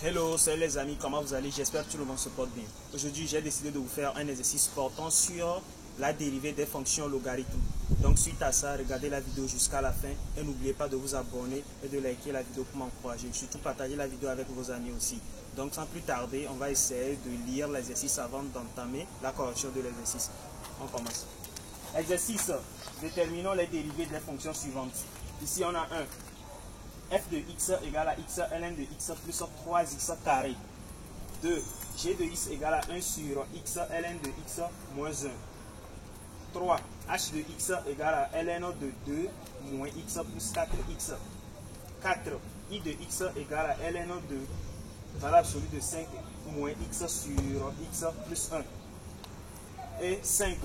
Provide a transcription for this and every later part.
Hello, salut les amis, comment vous allez? J'espère que tout le monde se porte bien. Aujourd'hui, j'ai décidé de vous faire un exercice portant sur la dérivée des fonctions logarithmes. Donc, suite à ça, regardez la vidéo jusqu'à la fin et n'oubliez pas de vous abonner et de liker la vidéo pour m'encourager. Surtout, partagez la vidéo avec vos amis aussi. Donc, sans plus tarder, on va essayer de lire l'exercice avant d'entamer la correction de l'exercice. On commence. Exercice. Déterminons les dérivées des fonctions suivantes. Ici, on a un. F de x égale à x ln de x plus 3x carré. 2. G de x égale à 1 sur x ln de x moins 1. 3. H de x égale à ln de 2 moins x plus 4x. 4. I de x égale à ln de valeur absolue de 5 moins x sur x plus 1. Et 5.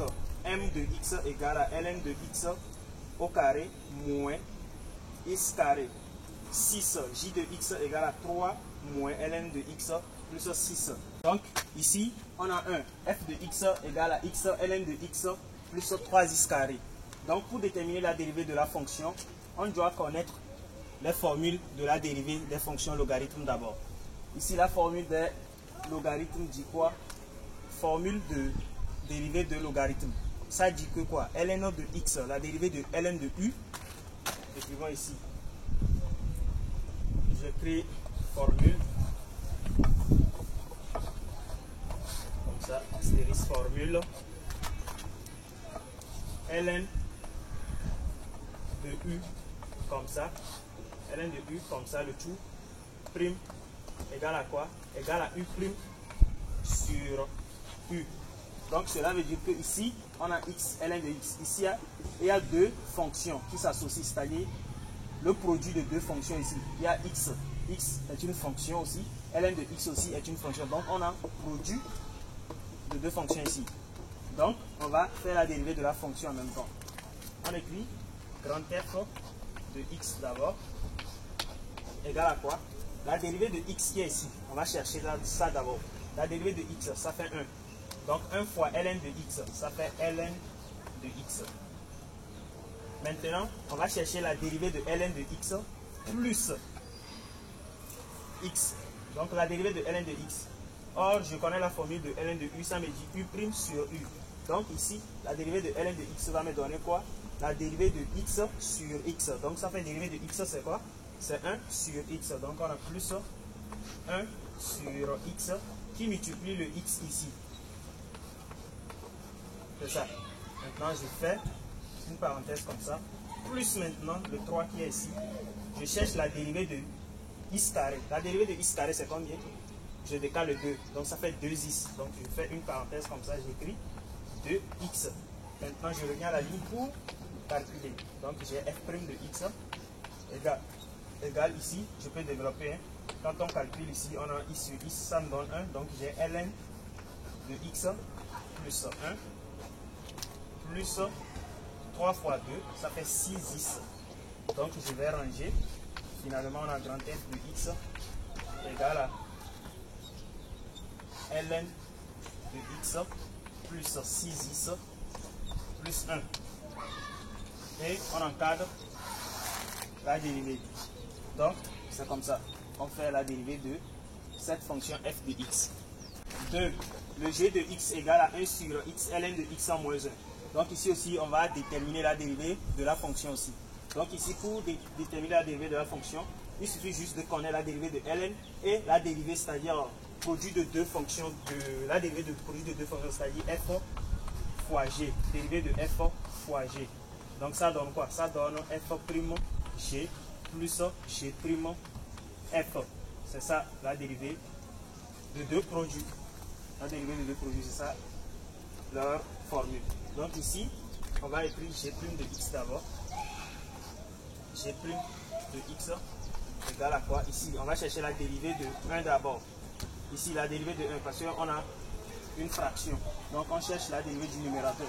M de x égale à ln de x au carré moins x carré. 6. J de x égale à 3 moins ln de x plus 6. Donc ici on a un f de x égale à x ln de x plus 3x carré. Donc pour déterminer la dérivée de la fonction, on doit connaître les formules de la dérivée des fonctions logarithmes d'abord. Ici la formule des logarithmes dit quoi? Formule de dérivée de logarithme. Ça dit que quoi? Ln de x, la dérivée de ln de u, écrivons ici. J'écris formule comme ça, astérisque formule ln de u comme ça, ln de u comme ça, le tout prime égale à quoi? Égale à u prime sur u. Donc cela veut dire que ici on a x, ln de x. Ici il y a deux fonctions qui s'associent, c'est-à-dire le produit de deux fonctions ici. Il y a x. X est une fonction aussi. Ln de x aussi est une fonction. Donc, on a un produit de deux fonctions ici. Donc, on va faire la dérivée de la fonction en même temps. On écrit grand F de x d'abord égale à quoi? La dérivée de x qui est ici. On va chercher ça d'abord. La dérivée de x, ça fait 1. Donc, 1 fois ln de x, ça fait ln de x. Maintenant, on va chercher la dérivée de ln de x plus x. Donc, la dérivée de ln de x. Or, je connais la formule de ln de u, ça me dit u' sur u. Donc, ici, la dérivée de ln de x va me donner quoi? La dérivée de x sur x. Donc, ça fait dérivée de x, c'est quoi? C'est 1 sur x. Donc, on a plus 1 sur x qui multiplie le x ici. C'est ça. Maintenant, je fais une parenthèse comme ça, plus maintenant le 3 qui est ici, je cherche la dérivée de x carré. La dérivée de x carré c'est combien? Je décale le 2, donc ça fait 2x. Donc je fais une parenthèse comme ça, j'écris 2x. Maintenant je reviens à la ligne pour calculer. Donc j'ai f' de x égale ici, je peux développer. Quand on calcule ici, on a i sur x, ça me donne 1. Donc j'ai ln de x plus 1 plus 3 fois 2, ça fait 6x. Donc je vais ranger. Finalement, on a grand F de x égale à ln de x plus 6x plus 1. Et on encadre la dérivée. Donc, c'est comme ça. On fait la dérivée de cette fonction f de x. 2. Le g de x égale à 1 sur x ln de x en moins 1. Donc ici aussi, on va déterminer la dérivée de la fonction aussi. Donc ici, pour déterminer la dérivée de la fonction, il suffit juste de connaître la dérivée de ln et la dérivée, c'est-à-dire produit de deux fonctions, la dérivée de produit de deux fonctions, c'est-à-dire f fois g. Dérivée de f fois g. Donc ça donne quoi? Ça donne f' g plus g' f. C'est ça la dérivée de deux produits. La dérivée de deux produits, c'est ça leur formule. Donc ici, on va écrire g' de x d'abord. G' de x égale à quoi? Ici, on va chercher la dérivée de 1 d'abord. Ici, la dérivée de 1, parce qu'on a une fraction. Donc, on cherche la dérivée du numérateur.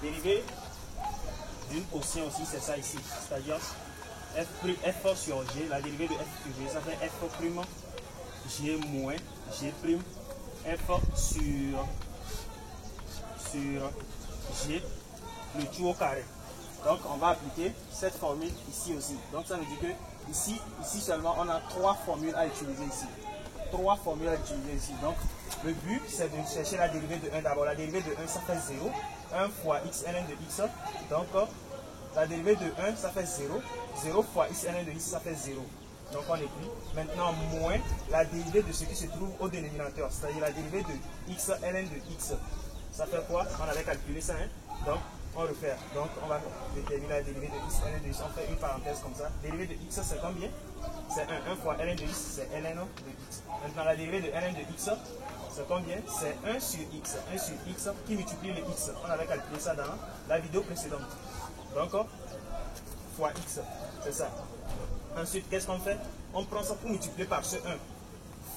Dérivée d'une quotient aussi, c'est ça ici. C'est-à-dire f sur g, la dérivée de f sur g, ça fait f' g moins g' f sur g, le tout au carré. Donc on va appliquer cette formule ici aussi. Donc ça veut dire que ici seulement on a trois formules à utiliser ici. trois formules à utiliser ici. Donc, le but, c'est de chercher la dérivée de 1 d'abord. La dérivée de 1, ça fait 0. 1 fois x ln de x. Donc, la dérivée de 1, ça fait 0. 0 fois x ln de x, ça fait 0. Donc, on écrit. Maintenant, moins la dérivée de ce qui se trouve au dénominateur, c'est-à-dire la dérivée de x ln de x. Ça fait quoi? On avait calculé ça, hein? Donc, on refait. Donc, on va déterminer la dérivée de x ln de x. On fait une parenthèse comme ça. Dérivée de x, c'est combien? C'est 1. 1 fois ln de x, c'est ln de x. Maintenant, la dérivée de ln de x, c'est combien? C'est 1 sur x. 1 sur x qui multiplie le x. On avait calculé ça dans la vidéo précédente. Donc, fois x, c'est ça. Ensuite, qu'est-ce qu'on fait? On prend ça pour multiplier par ce 1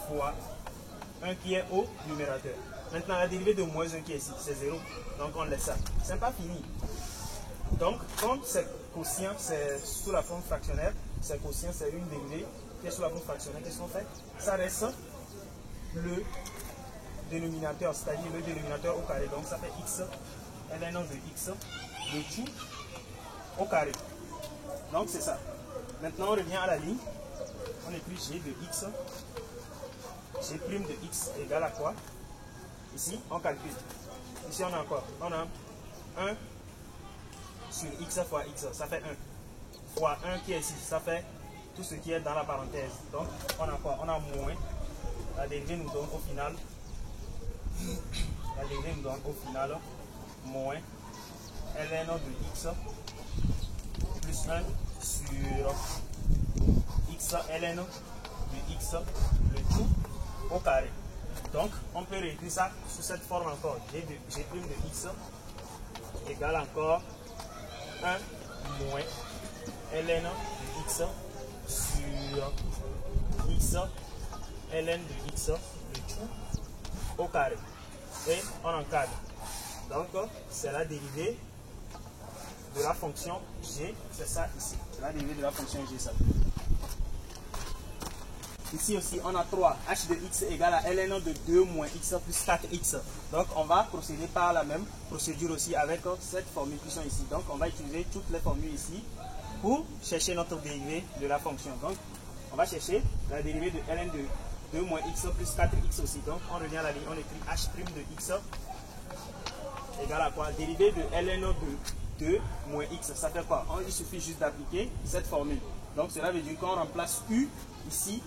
fois 1 qui est au numérateur. Maintenant, la dérivée de moins 1 qui est ici, c'est 0. Donc, on laisse ça. C'est pas fini. Donc, comme c'est quotient, c'est sous la forme fractionnaire, c'est quotient, c'est une dérivée qui est sous la forme fractionnaire, qu'est-ce qu'on fait? Ça reste le dénominateur, c'est-à-dire le dénominateur au carré. Donc, ça fait x, ln de x, de tout au carré. Donc, c'est ça. Maintenant, on revient à la ligne. On écrit g de x. G' de x égale à quoi? Ici, on calcule. Ici, on a quoi? On a 1 sur x fois x, ça fait 1. Fois 1 qui est ici, ça fait tout ce qui est dans la parenthèse. Donc, on a quoi? On a moins. La dérivée nous donne au final. La dérivée nous donne au final moins ln de x plus 1 sur x ln de x, le tout au carré. Donc, on peut réécrire ça sous cette forme encore. G' de x égale encore 1 moins ln de x sur x ln de x, le tout au carré. Et on encadre. Donc, c'est la dérivée de la fonction g, c'est ça ici. C'est la dérivée de la fonction g, ça. Ici aussi, on a 3. h de x égale à ln de 2 moins x plus 4x. Donc, on va procéder par la même procédure aussi avec cette formule qui sont ici. Donc, on va utiliser toutes les formules ici pour chercher notre dérivée de la fonction. Donc, on va chercher la dérivée de ln de 2 moins x plus 4x aussi. Donc, on revient à la ligne, on écrit h' de x égale à quoi? Dérivée de ln de 2 moins x, ça fait quoi? Il suffit juste d'appliquer cette formule. Donc, cela veut dire qu'on remplace u ici,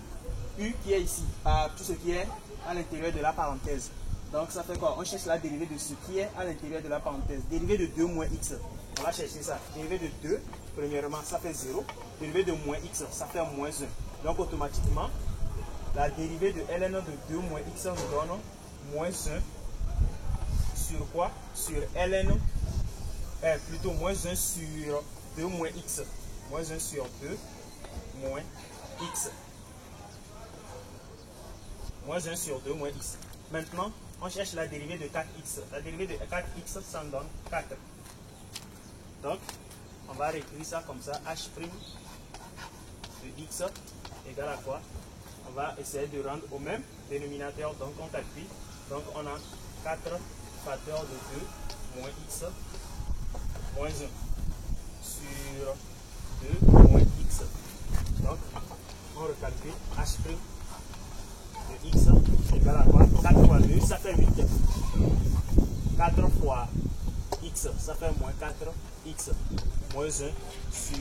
u qui est ici, par tout ce qui est à l'intérieur de la parenthèse. Donc, ça fait quoi? On cherche la dérivée de ce qui est à l'intérieur de la parenthèse. Dérivée de 2 moins x, on va chercher ça. Dérivée de 2, premièrement, ça fait 0. Dérivée de moins x, ça fait moins 1. Donc, automatiquement, la dérivée de ln de 2 moins x nous donne moins 1 sur quoi? Sur ln, plutôt moins 1 sur 2 moins x. Moins 1 sur 2 moins x. Moins 1 sur 2 moins x. Maintenant, on cherche la dérivée de 4x. La dérivée de 4x, ça nous donne 4. Donc, on va réécrire ça comme ça. h' de x égale à quoi? On va essayer de rendre au même dénominateur. Donc, on calcule. Donc, on a 4 facteurs de 2 moins x moins 1 sur 2 moins x. Donc, on recalcule h' de x égale à quoi? 4 fois 2, ça fait 8. 4 fois x, ça fait moins 4x moins 1 sur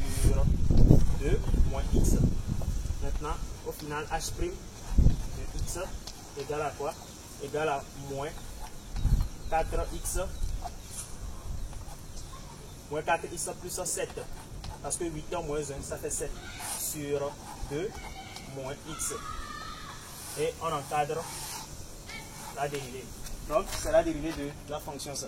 2 moins x. Maintenant, au final, h' de x égale à quoi? Égale à moins 4x plus 7. Parce que 8 moins 1, ça fait 7 sur 2 moins x. Et on encadre la dérivée. Donc, c'est la dérivée de la fonction ça.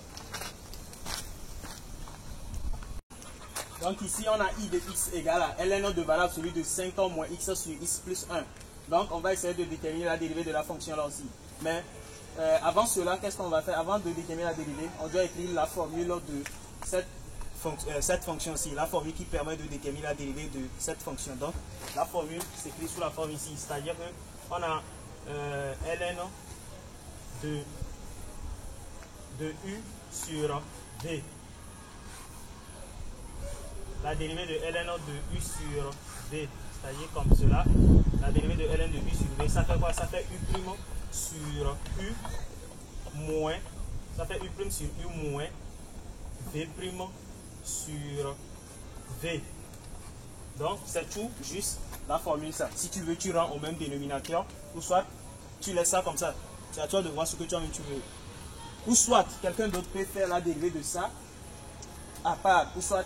Donc, ici, on a i de x égale à ln de valable celui de 5 moins x sur x plus 1. Donc, on va essayer de déterminer la dérivée de la fonction là aussi. Mais avant cela, qu'est-ce qu'on va faire? Avant de déterminer la dérivée, on doit écrire la formule de cette fonction-ci, la formule qui permet de déterminer la dérivée de cette fonction. Donc, la formule s'écrit sous la forme ici, c'est-à-dire qu'on a ln de u sur v. La dérivée de ln de u sur v, c'est-à-dire comme cela. La dérivée de ln de u sur v, ça fait quoi? Ça fait u' sur u moins, ça fait u' sur u moins v' sur v. Donc c'est tout juste la formule ça. Si tu veux, tu rends au même dénominateur, ou soit tu laisses ça comme ça. C'est à toi de voir ce que toi-même tu veux. Ou soit quelqu'un d'autre peut faire la dérivée de ça à part, ou soit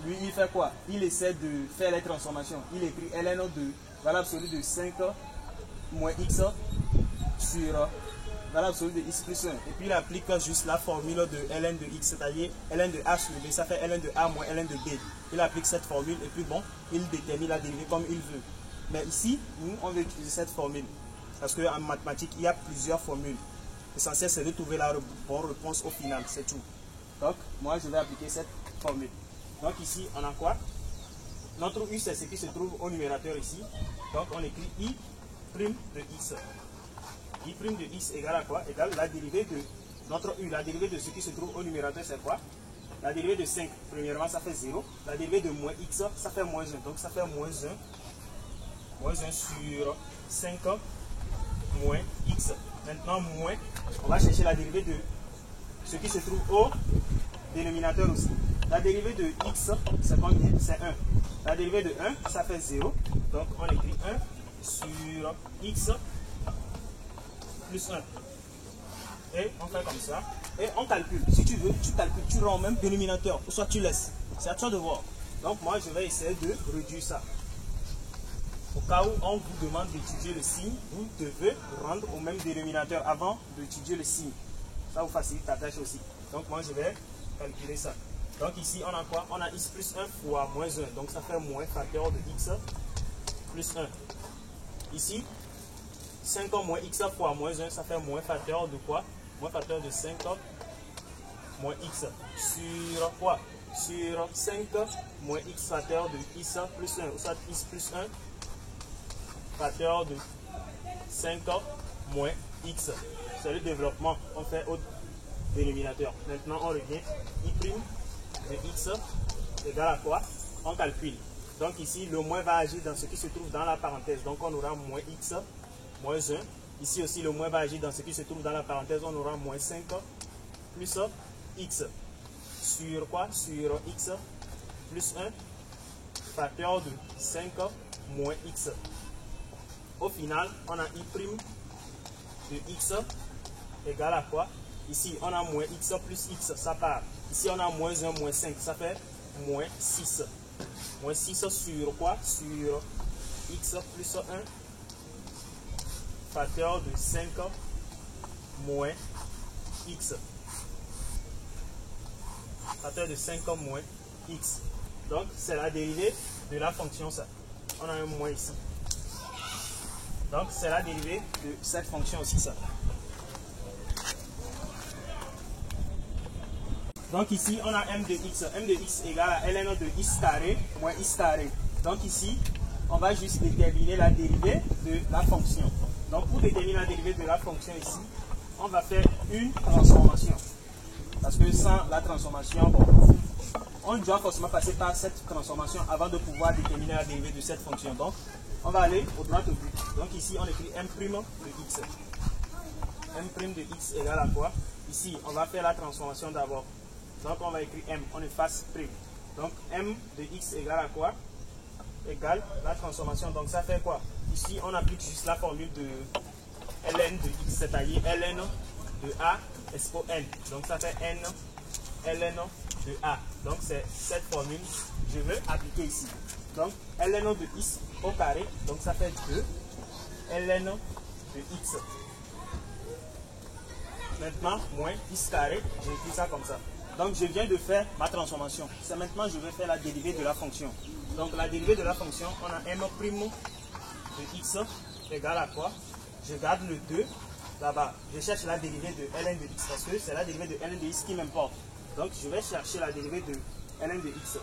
lui il fait quoi? Il essaie de faire les transformations. Il écrit ln de valeur absolue de 5 moins x sur valeur absolue de x plus 1. Et puis il applique juste la formule de ln de x, c'est-à-dire ln de a sur b, ça fait ln de a moins ln de b. Il applique cette formule et puis bon, il détermine la dérivée comme il veut. Mais ici, nous, on veut utiliser cette formule. Parce qu'en mathématiques, il y a plusieurs formules. L'essentiel, c'est de trouver la bonne réponse au final, c'est tout. Donc, moi, je vais appliquer cette formule. Donc ici, on a quoi? Notre u, c'est ce qui se trouve au numérateur ici. Donc, on écrit i' de x. I' de x égale à quoi? Égale la dérivée de notre u. La dérivée de ce qui se trouve au numérateur, c'est quoi? La dérivée de 5, premièrement, ça fait 0. La dérivée de moins x, ça fait moins 1. Donc, ça fait moins 1. Moins 1 sur 5 moins x. Maintenant, moins, on va chercher la dérivée de ce qui se trouve au dénominateur aussi. La dérivée de x, c'est combien? C'est 1. La dérivée de 1, ça fait 0. Donc, on écrit 1 sur x plus 1. Et on fait comme ça. Et on calcule. Si tu veux, tu calcules, tu rends même dénominateur. Ou soit tu laisses. C'est à toi de voir. Donc, moi, je vais essayer de réduire ça. Au cas où on vous demande d'étudier le signe, vous devez rendre au même dénominateur avant d'étudier le signe. Ça vous facilite la tâche aussi. Donc moi je vais calculer ça. Donc ici on a quoi? On a x plus 1 fois moins 1. Donc ça fait moins facteur de x plus 1. Ici, 5 moins x fois moins 1, ça fait moins facteur de quoi? Moins facteur de 5 moins x. Sur quoi? Sur 5 moins x facteur de x plus 1. Ou soit x plus 1 facteur de 5 moins x. C'est le développement qu'on fait au dénominateur. Maintenant, on revient. I' de x égale à quoi? On calcule. Donc ici, le moins va agir dans ce qui se trouve dans la parenthèse. Donc on aura moins x, moins 1. Ici aussi, le moins va agir dans ce qui se trouve dans la parenthèse. On aura moins 5 plus x. Sur quoi? Sur x plus 1 facteur de 5 moins x. Au final, on a i' de x égale à quoi? Ici, on a moins x plus x, ça part. Ici, on a moins 1, moins 5, ça fait moins 6. Moins 6 sur quoi? Sur x plus 1 facteur de 5 moins x. Facteur de 5 moins x. Donc, c'est la dérivée de la fonction ça. On a un moins ici. Donc, c'est la dérivée de cette fonction aussi, ça. Donc, ici, on a m de x. M de x égale à ln de x carré moins x carré. Donc, ici, on va juste déterminer la dérivée de la fonction. Donc, pour déterminer la dérivée de la fonction ici, on va faire une transformation. Parce que sans la transformation, bon, on doit forcément passer par cette transformation avant de pouvoir déterminer la dérivée de cette fonction. Donc, on va aller au droit au but. Donc ici, on écrit m' de x. M' de x égale à quoi? Ici, on va faire la transformation d'abord. Donc, on va écrire m, on efface prime. Donc, m de x égale à quoi? Égale la transformation. Donc, ça fait quoi? Ici, on applique juste la formule de ln de x, c'est-à-dire ln de a expo n. Donc, ça fait n ln de a. Donc, c'est cette formule que je veux appliquer ici. Donc, ln de x au carré, donc ça fait 2 ln de x. Maintenant, moins x carré, j'écris ça comme ça. Donc, je viens de faire ma transformation. C'est maintenant je vais faire la dérivée de la fonction. Donc, la dérivée de la fonction, on a m' de x égale à quoi? Je garde le 2 là-bas. Je cherche la dérivée de ln de x parce que c'est la dérivée de ln de x qui m'importe. Donc, je vais chercher la dérivée de ln de x.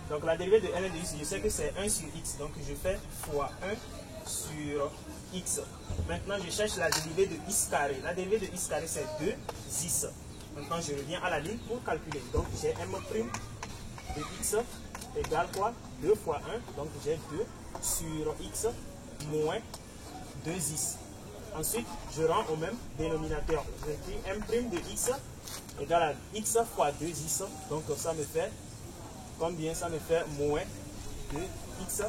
Donc, la dérivée de ln de x, je sais que c'est 1 sur x. Donc, je fais fois 1 sur x. Maintenant, je cherche la dérivée de x carré. La dérivée de x carré, c'est 2 10. Maintenant, je reviens à la ligne pour calculer. Donc, j'ai m' de x égale quoi? 2 fois 1, donc j'ai 2 sur x moins 2x. Ensuite, je rends au même dénominateur. J'écris m' de x égale à x fois 2x. Donc ça me fait combien? Ça me fait moins 2x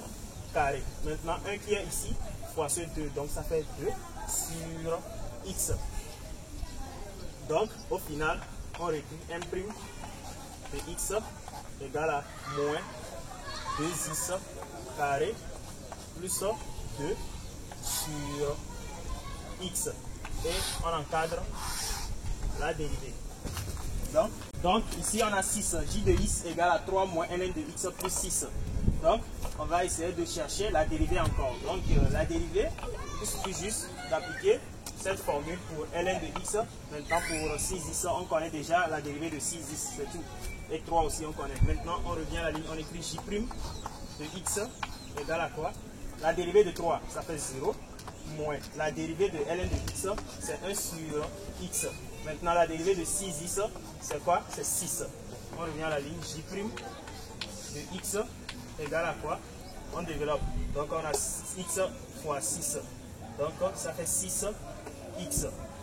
carré. Maintenant, 1 qui est ici fois ce 2. Donc ça fait 2 sur x. Donc au final, on réécrit m' de x égale à moins 2x carré plus 2 sur x. Et on encadre la dérivée. Donc ici on a 6. J de x égale à 3 moins ln de x plus 6. Donc on va essayer de chercher la dérivée encore. Donc la dérivée, il suffit juste d'appliquer cette formule pour ln de x. Maintenant pour 6x, on connaît déjà la dérivée de 6x, c'est tout. Et 3 aussi on connaît. Maintenant on revient à la ligne, on écrit j' de x égale à quoi? La dérivée de 3, ça fait 0. Moins la dérivée de ln de x, c'est 1 sur x. Maintenant, la dérivée de 6x, c'est quoi? C'est 6. On revient à la ligne j' de x égale à quoi? On développe. Donc, on a x fois 6. Donc, ça fait 6x.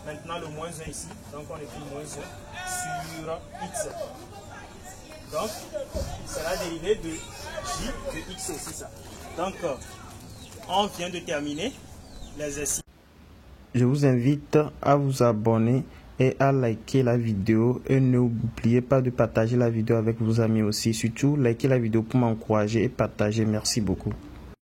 Maintenant, le moins 1 ici. Donc, on écrit moins 1 sur x. Donc, c'est la dérivée de j de x aussi, ça. Donc, on vient de terminer l'exercice. Je vous invite à vous abonner et à liker la vidéo. Et n'oubliez pas de partager la vidéo avec vos amis aussi. Surtout, likez la vidéo pour m'encourager et partager. Merci beaucoup.